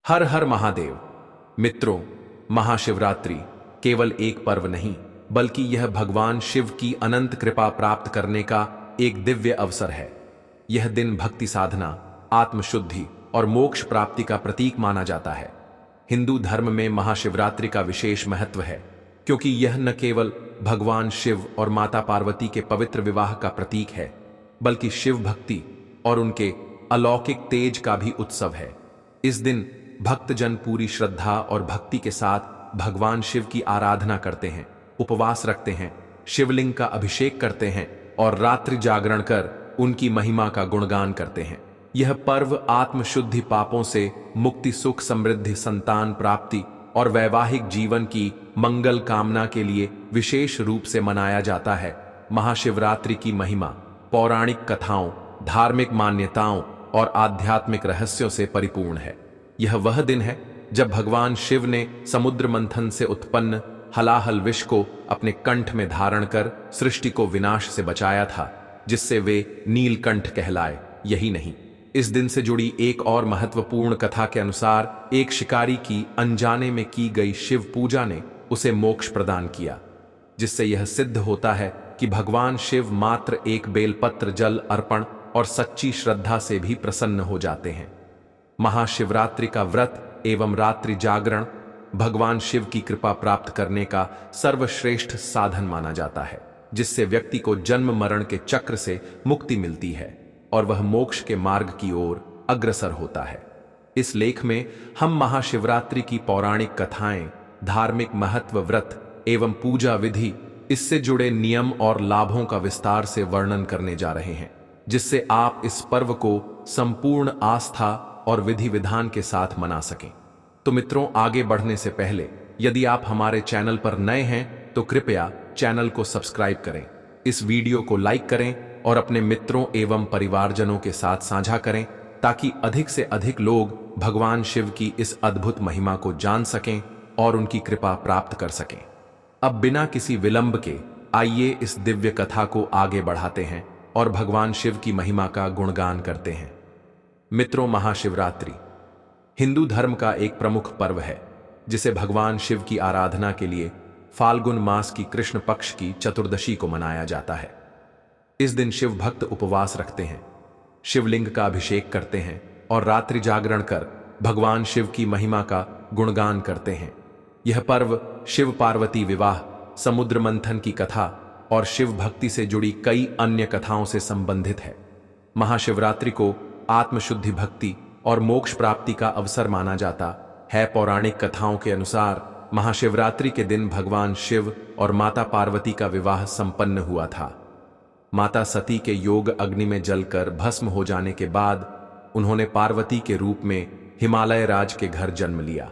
हर हर महादेव। मित्रों, महाशिवरात्रि केवल एक पर्व नहीं, बल्कि यह भगवान शिव की अनंत कृपा प्राप्त करने का एक दिव्य अवसर है। यह दिन भक्ति साधना, आत्मशुद्धि और मोक्ष प्राप्ति का प्रतीक माना जाता है। हिंदू धर्म में महाशिवरात्रि का विशेष महत्व है, क्योंकि यह न केवल भगवान शिव और माता पार्वती के पवित्र विवाह का प्रतीक है, बल्कि शिव भक्ति और उनके अलौकिक तेज का भी उत्सव है। इस दिन भक्तजन पूरी श्रद्धा और भक्ति के साथ भगवान शिव की आराधना करते हैं, उपवास रखते हैं, शिवलिंग का अभिषेक करते हैं और रात्रि जागरण कर उनकी महिमा का गुणगान करते हैं। यह पर्व आत्मशुद्धि, पापों से मुक्ति, सुख समृद्धि, संतान प्राप्ति और वैवाहिक जीवन की मंगल कामना के लिए विशेष रूप से मनाया जाता है। महाशिवरात्रि की महिमा पौराणिक कथाओं, धार्मिक मान्यताओं और आध्यात्मिक रहस्यों से परिपूर्ण है। यह वह दिन है जब भगवान शिव ने समुद्र मंथन से उत्पन्न हलाहल विष को अपने कंठ में धारण कर सृष्टि को विनाश से बचाया था, जिससे वे नीलकंठ कहलाए। यही नहीं, इस दिन से जुड़ी एक और महत्वपूर्ण कथा के अनुसार एक शिकारी की अनजाने में की गई शिव पूजा ने उसे मोक्ष प्रदान किया, जिससे यह सिद्ध होता है कि भगवान शिव मात्र एक बेलपत्र जल अर्पण और सच्ची श्रद्धा से भी प्रसन्न हो जाते हैं। महाशिवरात्रि का व्रत एवं रात्रि जागरण भगवान शिव की कृपा प्राप्त करने का सर्वश्रेष्ठ साधन माना जाता है, जिससे व्यक्ति को जन्म मरण के चक्र से मुक्ति मिलती है और वह मोक्ष के मार्ग की ओर अग्रसर होता है। इस लेख में हम महाशिवरात्रि की पौराणिक कथाएं, धार्मिक महत्व, व्रत एवं पूजा विधि, इससे जुड़े नियम और लाभों का विस्तार से वर्णन करने जा रहे हैं, जिससे आप इस पर्व को संपूर्ण आस्था और विधि विधान के साथ मना सकें। तो मित्रों, आगे बढ़ने से पहले यदि आप हमारे चैनल पर नए हैं तो कृपया चैनल को सब्सक्राइब करें, इस वीडियो को लाइक करें और अपने मित्रों एवं परिवारजनों के साथ साझा करें, ताकि अधिक से अधिक लोग भगवान शिव की इस अद्भुत महिमा को जान सकें और उनकी कृपा प्राप्त कर सकें। अब बिना किसी विलंब के आइए इस दिव्य कथा को आगे बढ़ाते हैं और भगवान शिव की महिमा का गुणगान करते हैं। मित्रों, महाशिवरात्रि हिंदू धर्म का एक प्रमुख पर्व है, जिसे भगवान शिव की आराधना के लिए फाल्गुन मास की कृष्ण पक्ष की चतुर्दशी को मनाया जाता है। इस दिन शिव भक्त उपवास रखते हैं, शिवलिंग का अभिषेक करते हैं और रात्रि जागरण कर भगवान शिव की महिमा का गुणगान करते हैं। यह पर्व शिव पार्वती विवाह, समुद्र मंथन की कथा और शिव भक्ति से जुड़ी कई अन्य कथाओं से संबंधित है। महाशिवरात्रि को आत्मशुद्धि, भक्ति और मोक्ष प्राप्ति का अवसर माना जाता है। पौराणिक कथाओं के अनुसार महाशिवरात्रि के दिन भगवान शिव और माता पार्वती का विवाह संपन्न हुआ था। माता सती के योग अग्नि में जलकर भस्म हो जाने के बाद उन्होंने पार्वती के रूप में हिमालय राज के घर जन्म लिया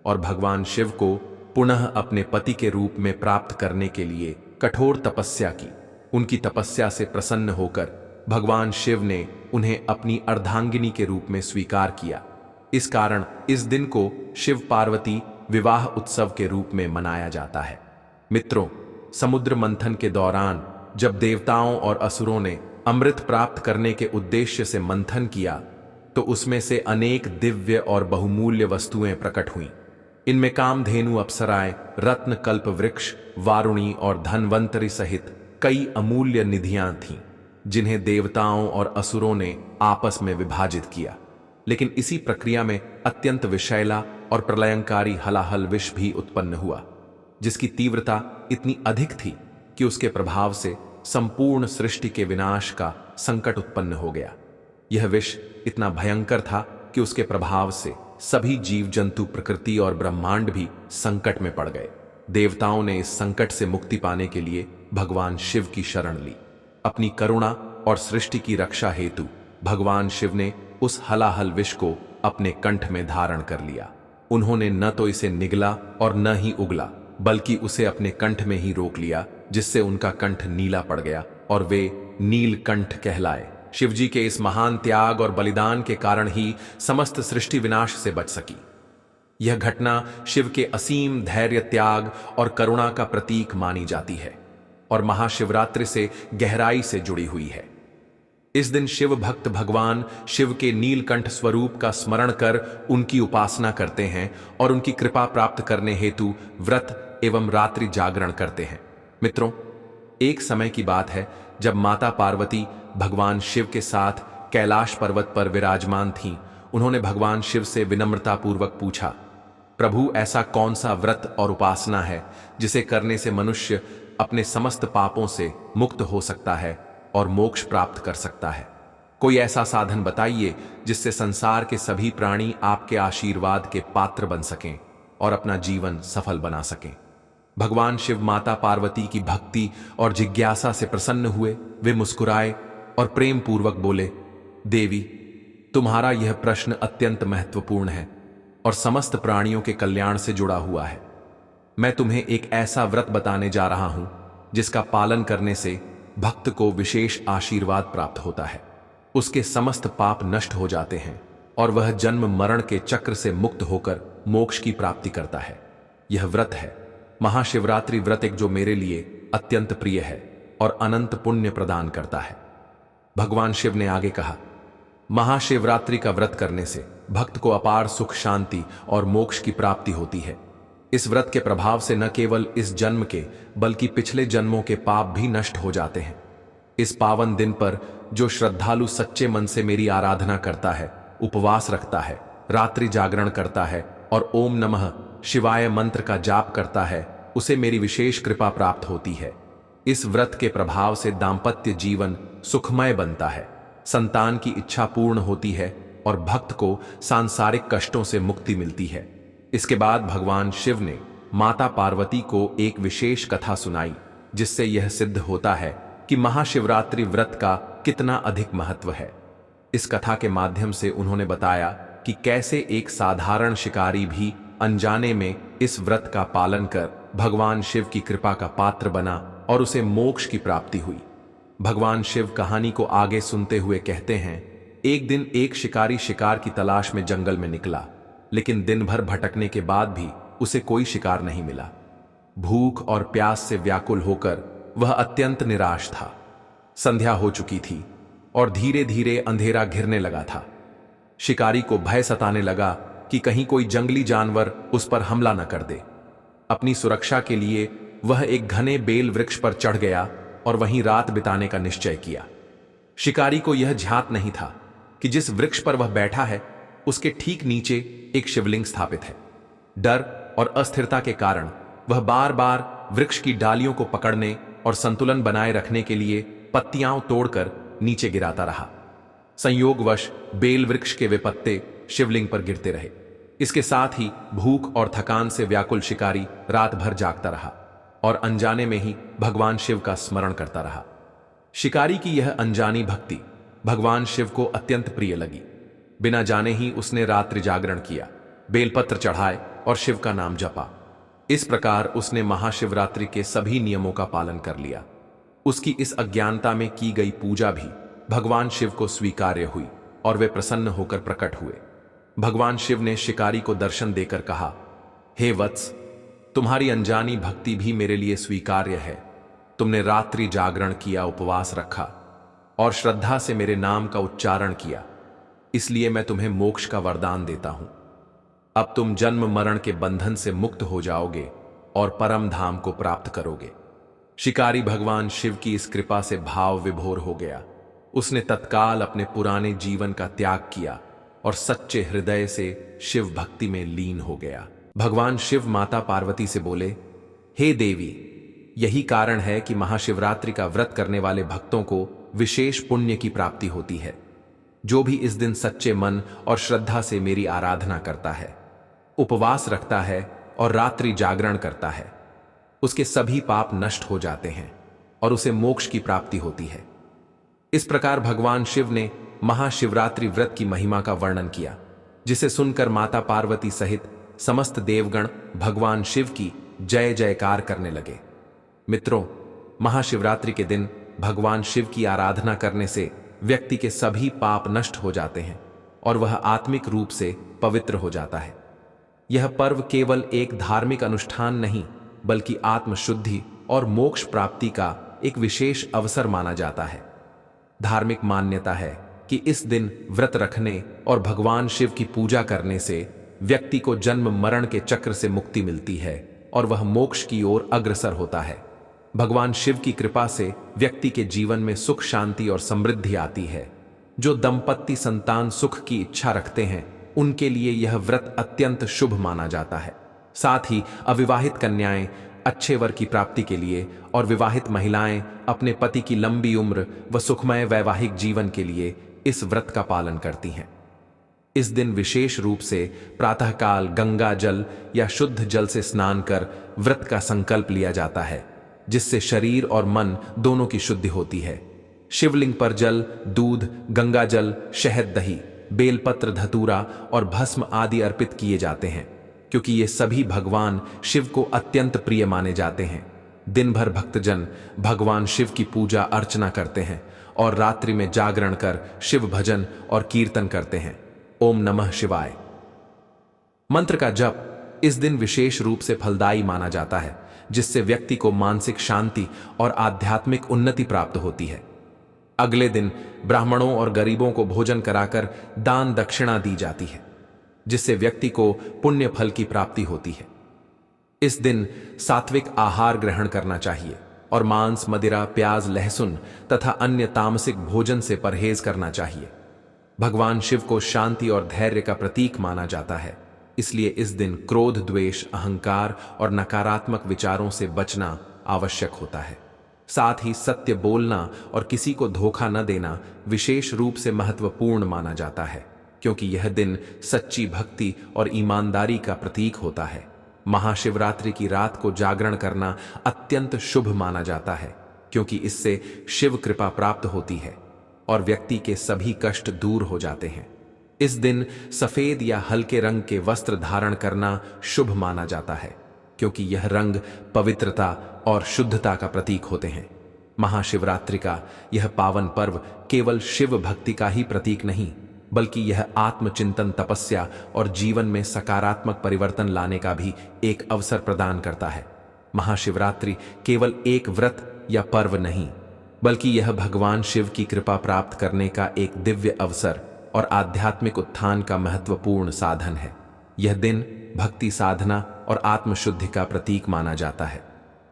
और भगवान शिव को पुनः अपने पति के रूप में प्राप्त करने के लिए कठोर तपस्या की। उनकी तपस्या से प्रसन्न होकर भगवान शिव ने उन्हें अपनी अर्धांगिनी के रूप में स्वीकार किया। इस कारण इस दिन को शिव पार्वती विवाह उत्सव के रूप में मनाया जाता है। मित्रों, समुद्र मंथन के दौरान जब देवताओं और असुरों ने अमृत प्राप्त करने के उद्देश्य से मंथन किया, तो उसमें से अनेक दिव्य और बहुमूल्य वस्तुएं प्रकट हुईं। इनमें कामधेनु, अप्सराएं, रत्न, कल्प वृक्ष, वारुणी और धनवंतरी सहित कई अमूल्य निधियां थीं, जिन्हें देवताओं और असुरों ने आपस में विभाजित किया। लेकिन इसी प्रक्रिया में अत्यंत विषैला और प्रलयंकारी हलाहल विष भी उत्पन्न हुआ, जिसकी तीव्रता इतनी अधिक थी कि उसके प्रभाव से संपूर्ण सृष्टि के विनाश का संकट उत्पन्न हो गया। यह विष इतना भयंकर था कि उसके प्रभाव से सभी जीव जंतु, प्रकृति और ब्रह्मांड भी संकट में पड़ गए। देवताओं ने इस संकट से मुक्ति पाने के लिए भगवान शिव की शरण ली। अपनी करुणा और सृष्टि की रक्षा हेतु भगवान शिव ने उस हलाहल विष को अपने कंठ में धारण कर लिया। उन्होंने न तो इसे निगला और न ही उगला, बल्कि उसे अपने कंठ में ही रोक लिया, जिससे उनका कंठ नीला पड़ गया और वे नीलकंठ कहलाए। शिवजी के इस महान त्याग और बलिदान के कारण ही समस्त सृष्टि विनाश से बच सकी। यह घटना शिव के असीम धैर्य, त्याग और करुणा का प्रतीक मानी जाती है और महाशिवरात्रि से गहराई से जुड़ी हुई है। इस दिन शिव भक्त भगवान शिव के नीलकंठ स्वरूप का स्मरण कर उनकी उपासना करते हैं और उनकी कृपा प्राप्त करने हेतु व्रत एवं रात्रि जागरण करते हैं। मित्रों, एक समय की बात है जब माता पार्वती भगवान शिव के साथ कैलाश पर्वत पर विराजमान थीं। उन्होंने भगवान शिव से विनम्रतापूर्वक पूछा, प्रभु, ऐसा कौन सा व्रत और उपासना है जिसे करने से मनुष्य अपने समस्त पापों से मुक्त हो सकता है और मोक्ष प्राप्त कर सकता है? कोई ऐसा साधन बताइए जिससे संसार के सभी प्राणी आपके आशीर्वाद के पात्र बन सकें और अपना जीवन सफल बना सकें। भगवान शिव माता पार्वती की भक्ति और जिज्ञासा से प्रसन्न हुए। वे मुस्कुराए और प्रेम पूर्वक बोले, देवी, तुम्हारा यह प्रश्न अत्यंत महत्वपूर्ण है और समस्त प्राणियों के कल्याण से जुड़ा हुआ है। मैं तुम्हें एक ऐसा व्रत बताने जा रहा हूं जिसका पालन करने से भक्त को विशेष आशीर्वाद प्राप्त होता है, उसके समस्त पाप नष्ट हो जाते हैं और वह जन्म मरण के चक्र से मुक्त होकर मोक्ष की प्राप्ति करता है। यह व्रत है महाशिवरात्रि व्रत, एक जो मेरे लिए अत्यंत प्रिय है और अनंत पुण्य प्रदान करता है। भगवान शिव ने आगे कहा, महाशिवरात्रि का व्रत करने से भक्त को अपार सुख, शांति और मोक्ष की प्राप्ति होती है। इस व्रत के प्रभाव से न केवल इस जन्म के बल्कि पिछले जन्मों के पाप भी नष्ट हो जाते हैं। इस पावन दिन पर जो श्रद्धालु सच्चे मन से मेरी आराधना करता है, उपवास रखता है, रात्रि जागरण करता है और ओम नमः शिवाय मंत्र का जाप करता है, उसे मेरी विशेष कृपा प्राप्त होती है। इस व्रत के प्रभाव से दाम्पत्य जीवन सुखमय बनता है, संतान की इच्छा पूर्ण होती है और भक्त को सांसारिक कष्टों से मुक्ति मिलती है। इसके बाद भगवान शिव ने माता पार्वती को एक विशेष कथा सुनाई, जिससे यह सिद्ध होता है कि महाशिवरात्रि व्रत का कितना अधिक महत्व है। इस कथा के माध्यम से उन्होंने बताया कि कैसे एक साधारण शिकारी भी अनजाने में इस व्रत का पालन कर भगवान शिव की कृपा का पात्र बना और उसे मोक्ष की प्राप्ति हुई। भगवान शिव कहानी को आगे सुनते हुए कहते हैं, एक दिन एक शिकारी शिकार की तलाश में जंगल में निकला, लेकिन दिन भर भटकने के बाद भी उसे कोई शिकार नहीं मिला। भूख और प्यास से व्याकुल होकर वह अत्यंत निराश था। संध्या हो चुकी थी और धीरे धीरे अंधेरा घिरने लगा था। शिकारी को भय सताने लगा कि कहीं कोई जंगली जानवर उस पर हमला न कर दे। अपनी सुरक्षा के लिए वह एक घने बेल वृक्ष पर चढ़ गया और वहीं रात बिताने का निश्चय किया। शिकारी को यह ध्यात नहीं था कि जिस वृक्ष पर वह बैठा है उसके ठीक नीचे एक शिवलिंग स्थापित है। डर और अस्थिरता के कारण वह बार बार वृक्ष की डालियों को पकड़ने और संतुलन बनाए रखने के लिए पत्तियां तोड़कर नीचे गिराता रहा। संयोगवश बेल वृक्ष के वे पत्ते शिवलिंग पर गिरते रहे। इसके साथ ही भूख और थकान से व्याकुल शिकारी रात भर जागता रहा और अनजाने में ही भगवान शिव का स्मरण करता रहा। शिकारी की यह अनजानी भक्ति भगवान शिव को अत्यंत प्रिय लगी। बिना जाने ही उसने रात्रि जागरण किया, बेलपत्र चढ़ाए और शिव का नाम जपा। इस प्रकार उसने महाशिवरात्रि के सभी नियमों का पालन कर लिया। उसकी इस अज्ञानता में की गई पूजा भी भगवान शिव को स्वीकार्य हुई और वे प्रसन्न होकर प्रकट हुए। भगवान शिव ने शिकारी को दर्शन देकर कहा, हे वत्स, तुम्हारी अनजानी भक्ति भी मेरे लिए स्वीकार्य है। तुमने रात्रि जागरण किया, उपवास रखा और श्रद्धा से मेरे नाम का उच्चारण किया, इसलिए मैं तुम्हें मोक्ष का वरदान देता हूं। अब तुम जन्म मरण के बंधन से मुक्त हो जाओगे और परम धाम को प्राप्त करोगे। शिकारी भगवान शिव की इस कृपा से भाव विभोर हो गया। उसने तत्काल अपने पुराने जीवन का त्याग किया और सच्चे हृदय से शिव भक्ति में लीन हो गया। भगवान शिव माता पार्वती से बोले, हे देवी, यही कारण है कि महाशिवरात्रि का व्रत करने वाले भक्तों को विशेष पुण्य की प्राप्ति होती है। जो भी इस दिन सच्चे मन और श्रद्धा से मेरी आराधना करता है, उपवास रखता है और रात्रि जागरण करता है, उसके सभी पाप नष्ट हो जाते हैं और उसे मोक्ष की प्राप्ति होती है। इस प्रकार भगवान शिव ने महाशिवरात्रि व्रत की महिमा का वर्णन किया, जिसे सुनकर माता पार्वती सहित समस्त देवगण भगवान शिव की जय जयकार करने लगे। मित्रों, महाशिवरात्रि के दिन भगवान शिव की आराधना करने से व्यक्ति के सभी पाप नष्ट हो जाते हैं और वह आत्मिक रूप से पवित्र हो जाता है। यह पर्व केवल एक धार्मिक अनुष्ठान नहीं, बल्कि आत्मशुद्धि और मोक्ष प्राप्ति का एक विशेष अवसर माना जाता है। धार्मिक मान्यता है कि इस दिन व्रत रखने और भगवान शिव की पूजा करने से व्यक्ति को जन्म मरण के चक्र से मुक्ति मिलती है और वह मोक्ष की ओर अग्रसर होता है। भगवान शिव की कृपा से व्यक्ति के जीवन में सुख शांति और समृद्धि आती है। जो दंपत्ति संतान सुख की इच्छा रखते हैं उनके लिए यह व्रत अत्यंत शुभ माना जाता है। साथ ही अविवाहित कन्याएं अच्छे वर की प्राप्ति के लिए और विवाहित महिलाएं अपने पति की लंबी उम्र व सुखमय वैवाहिक जीवन के लिए इस व्रत का पालन करती हैं। इस दिन विशेष रूप से प्रातःकाल गंगा जल या शुद्ध जल से स्नान कर व्रत का संकल्प लिया जाता है, जिससे शरीर और मन दोनों की शुद्धि होती है। शिवलिंग पर जल, दूध, गंगा जल, शहद, दही, बेलपत्र, धतूरा और भस्म आदि अर्पित किए जाते हैं, क्योंकि ये सभी भगवान शिव को अत्यंत प्रिय माने जाते हैं। दिन भर भक्तजन भगवान शिव की पूजा अर्चना करते हैं और रात्रि में जागरण कर शिव भजन और कीर्तन करते हैं। ओम नमः शिवाय मंत्र का जप इस दिन विशेष रूप से फलदायी माना जाता है, जिससे व्यक्ति को मानसिक शांति और आध्यात्मिक उन्नति प्राप्त होती है। अगले दिन ब्राह्मणों और गरीबों को भोजन कराकर दान दक्षिणा दी जाती है, जिससे व्यक्ति को पुण्य फल की प्राप्ति होती है। इस दिन सात्विक आहार ग्रहण करना चाहिए और मांस, मदिरा, प्याज, लहसुन तथा अन्य तामसिक भोजन से परहेज करना चाहिए। भगवान शिव को शांति और धैर्य का प्रतीक माना जाता है, इसलिए इस दिन क्रोध, द्वेष, अहंकार और नकारात्मक विचारों से बचना आवश्यक होता है। साथ ही सत्य बोलना और किसी को धोखा न देना विशेष रूप से महत्वपूर्ण माना जाता है, क्योंकि यह दिन सच्ची भक्ति और ईमानदारी का प्रतीक होता है। महाशिवरात्रि की रात को जागरण करना अत्यंत शुभ माना जाता है, क्योंकि इससे शिव कृपा प्राप्त होती है और व्यक्ति के सभी कष्ट दूर हो जाते हैं। इस दिन सफेद या हल्के रंग के वस्त्र धारण करना शुभ माना जाता है, क्योंकि यह रंग पवित्रता और शुद्धता का प्रतीक होते हैं। महाशिवरात्रि का यह पावन पर्व केवल शिव भक्ति का ही प्रतीक नहीं, बल्कि यह आत्मचिंतन, तपस्या और जीवन में सकारात्मक परिवर्तन लाने का भी एक अवसर प्रदान करता है। महाशिवरात्रि केवल एक व्रत या पर्व नहीं, बल्कि यह भगवान शिव की कृपा प्राप्त करने का एक दिव्य अवसर और आध्यात्मिक उत्थान का महत्वपूर्ण साधन है। यह दिन भक्ति, साधना और आत्मशुद्धि का प्रतीक माना जाता है।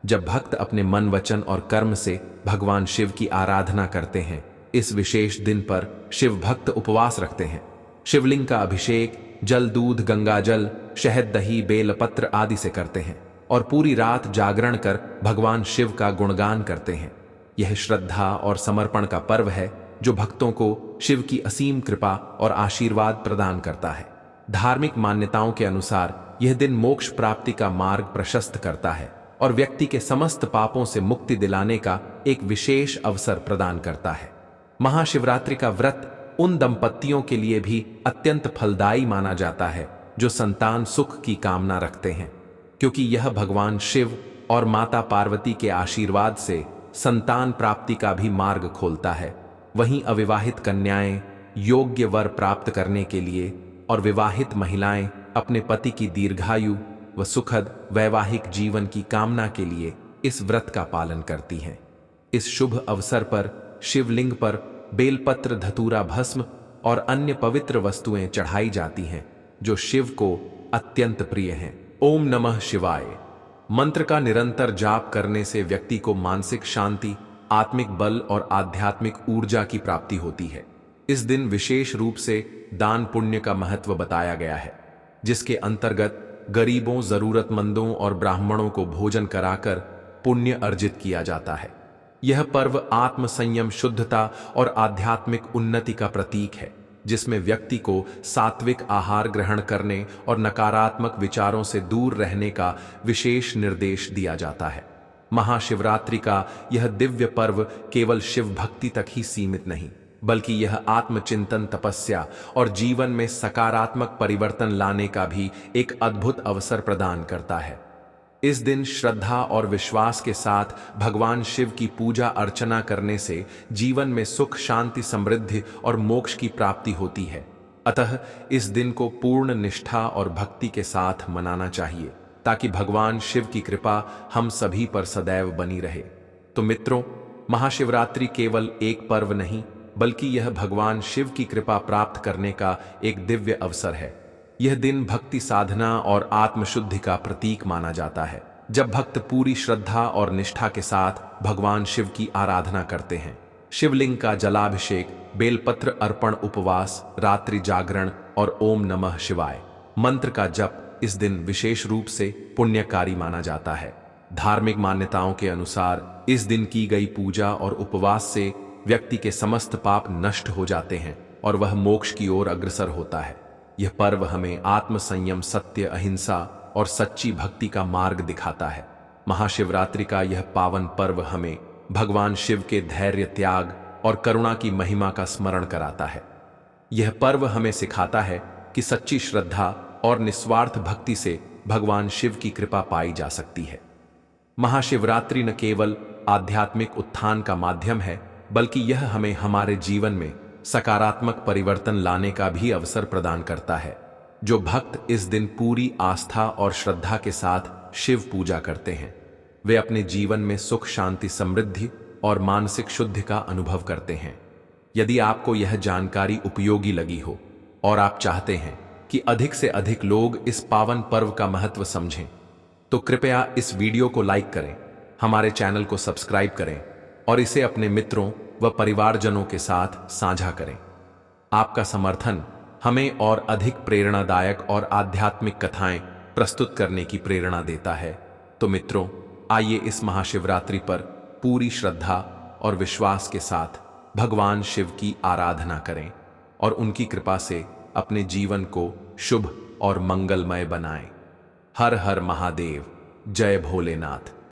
जब भक्त अपने मन, वचन और कर्म से भगवान शिव की आराधना करते हैं, इस विशेष दिन पर शिव भक्त उपवास रखते हैं, शिवलिंग का अभिषेक जल, दूध, गंगा जल, शहद, दही, बेलपत्र आदि से करते हैं और पूरी रात जागरण कर भगवान शिव का गुणगान करते हैं। यह श्रद्धा और समर्पण का पर्व है, जो भक्तों को शिव की असीम कृपा और आशीर्वाद प्रदान करता है। धार्मिक मान्यताओं के अनुसार यह दिन मोक्ष प्राप्ति का मार्ग प्रशस्त करता है और व्यक्ति के समस्त पापों से मुक्ति दिलाने का एक विशेष अवसर प्रदान करता है। महाशिवरात्रि का व्रत उन दंपत्तियों के लिए भी अत्यंत फलदायी माना जाता है जो संतान सुख की कामना रखते हैं, क्योंकि यह भगवान शिव और माता पार्वती के आशीर्वाद से संतान प्राप्ति का भी मार्ग खोलता है। वहीं अविवाहित कन्याएं योग्य वर प्राप्त करने के लिए और विवाहित महिलाएं अपने पति की दीर्घायु व सुखद वैवाहिक जीवन की कामना के लिए इस व्रत का पालन करती हैं। इस शुभ अवसर पर शिवलिंग पर बेलपत्र, धतूरा, भस्म और अन्य पवित्र वस्तुएं चढ़ाई जाती हैं, जो शिव को अत्यंत प्रिय हैं। ओम नमः शिवाय मंत्र का निरंतर जाप करने से व्यक्ति को मानसिक शांति, आत्मिक बल और आध्यात्मिक ऊर्जा की प्राप्ति होती है। इस दिन विशेष रूप से दान पुण्य का महत्व बताया गया है, जिसके अंतर्गत गरीबों, जरूरतमंदों और ब्राह्मणों को भोजन कराकर पुण्य अर्जित किया जाता है। यह पर्व आत्म संयम, शुद्धता और आध्यात्मिक उन्नति का प्रतीक है, जिसमें व्यक्ति को सात्विक आहार ग्रहण करने और नकारात्मक विचारों से दूर रहने का विशेष निर्देश दिया जाता है। महाशिवरात्रि का यह दिव्य पर्व केवल शिव भक्ति तक ही सीमित नहीं, बल्कि यह आत्मचिंतन, तपस्या और जीवन में सकारात्मक परिवर्तन लाने का भी एक अद्भुत अवसर प्रदान करता है। इस दिन श्रद्धा और विश्वास के साथ भगवान शिव की पूजा अर्चना करने से जीवन में सुख, शांति, समृद्धि और मोक्ष की प्राप्ति होती है। अतः इस दिन को पूर्ण निष्ठा और भक्ति के साथ मनाना चाहिए, ताकि भगवान शिव की कृपा हम सभी पर सदैव बनी रहे। तो मित्रों, महाशिवरात्रि केवल एक पर्व नहीं, बल्कि यह भगवान शिव की कृपा प्राप्त करने का एक दिव्य अवसर है। यह दिन भक्ति साधना और आत्मशुद्धि का प्रतीक माना जाता है, जब भक्त पूरी श्रद्धा और निष्ठा के साथ भगवान शिव की आराधना करते हैं। शिवलिंग का जलाभिषेक, बेलपत्र अर्पण, उपवास, रात्रि जागरण और ओम नमः शिवाय मंत्र का जप इस दिन विशेष रूप से पुण्यकारी माना जाता है। धार्मिक मान्यताओं के अनुसार इस दिन की गई पूजा और उपवास से व्यक्ति के समस्त पाप नष्ट हो जाते हैं और वह मोक्ष की ओर अग्रसर होता है। यह पर्व हमें आत्मसंयम, सत्य, अहिंसा और सच्ची भक्ति का मार्ग दिखाता है। महाशिवरात्रि का यह पावन पर्व हमें भगवान शिव के धैर्य, त्याग और करुणा की महिमा का स्मरण कराता है। यह पर्व हमें सिखाता है कि सच्ची श्रद्धा और निस्वार्थ भक्ति से भगवान शिव की कृपा पाई जा सकती है। महाशिवरात्रि न केवल आध्यात्मिक उत्थान का माध्यम है, बल्कि यह हमें हमारे जीवन में सकारात्मक परिवर्तन लाने का भी अवसर प्रदान करता है। जो भक्त इस दिन पूरी आस्था और श्रद्धा के साथ शिव पूजा करते हैं, वे अपने जीवन में सुख, शांति, समृद्धि और मानसिक शुद्धि का अनुभव करते हैं। यदि आपको यह जानकारी उपयोगी लगी हो और आप चाहते हैं कि अधिक से अधिक लोग इस पावन पर्व का महत्व समझें, तो कृपया इस वीडियो को लाइक करें, हमारे चैनल को सब्सक्राइब करें और इसे अपने मित्रों व परिवारजनों के साथ साझा करें। आपका समर्थन हमें और अधिक प्रेरणादायक और आध्यात्मिक कथाएं प्रस्तुत करने की प्रेरणा देता है। तो मित्रों, आइए इस महाशिवरात्रि पर पूरी श्रद्धा और विश्वास के साथ भगवान शिव की आराधना करें और उनकी कृपा से अपने जीवन को शुभ और मंगलमय बनाएं। हर हर महादेव, जय भोलेनाथ।